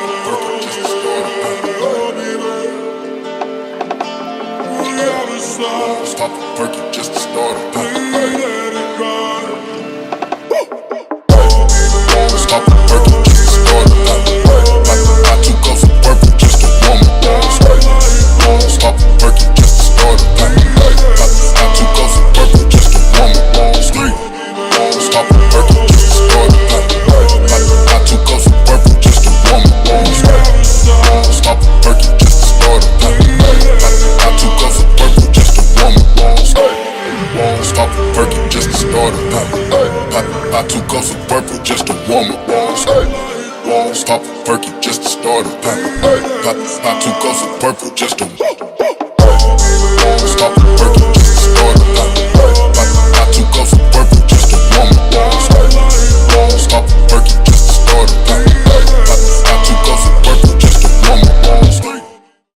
Stop the perky just to start it. Stop the perky just to start it. I took off some purple just to warm up. Stop the perky just to start it. I took off some purple just to warm up. Stop the perky just to start it. I took off some purple just to warm up. Stop the perky just to start it. I took off some purple just to warm up. Stop the perky just to start it. I took off some purple just to warm up. Stop the perky just to start it. I took off some purple just to stop the perky.